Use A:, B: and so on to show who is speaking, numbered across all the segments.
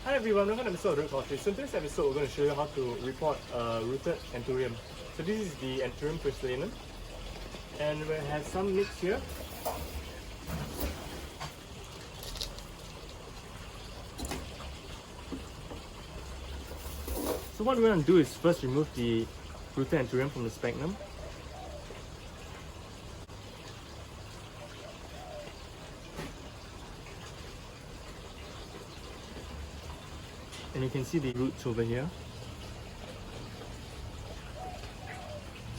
A: Hi everyone, welcome to an episode of Culturist. So in this episode, we're going to show you how to repot a rooted anthurium. So this is the anthurium crystallinum, and we have some mix here. So what we're going to do is first remove the rooted anthurium from the sphagnum. And you can see the roots over here.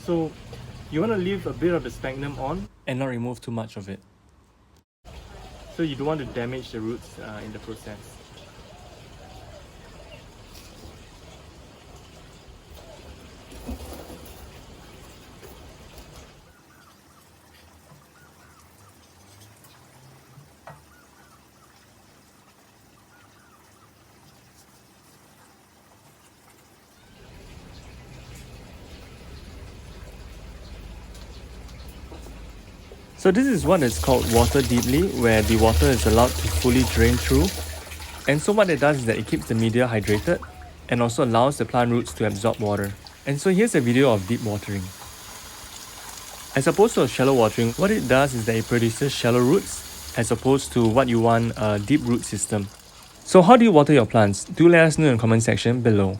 A: So you want to leave a bit of the sphagnum on and not remove too much of it. So you don't want to damage the roots in the process. So this is what is called water deeply, where the water is allowed to fully drain through. And so what it does is that it keeps the media hydrated and also allows the plant roots to absorb water. And so here's a video of deep watering. As opposed to a shallow watering, what it does is that it produces shallow roots as opposed to what you want, a deep root system. So how do you water your plants? Do let us know in the comment section below.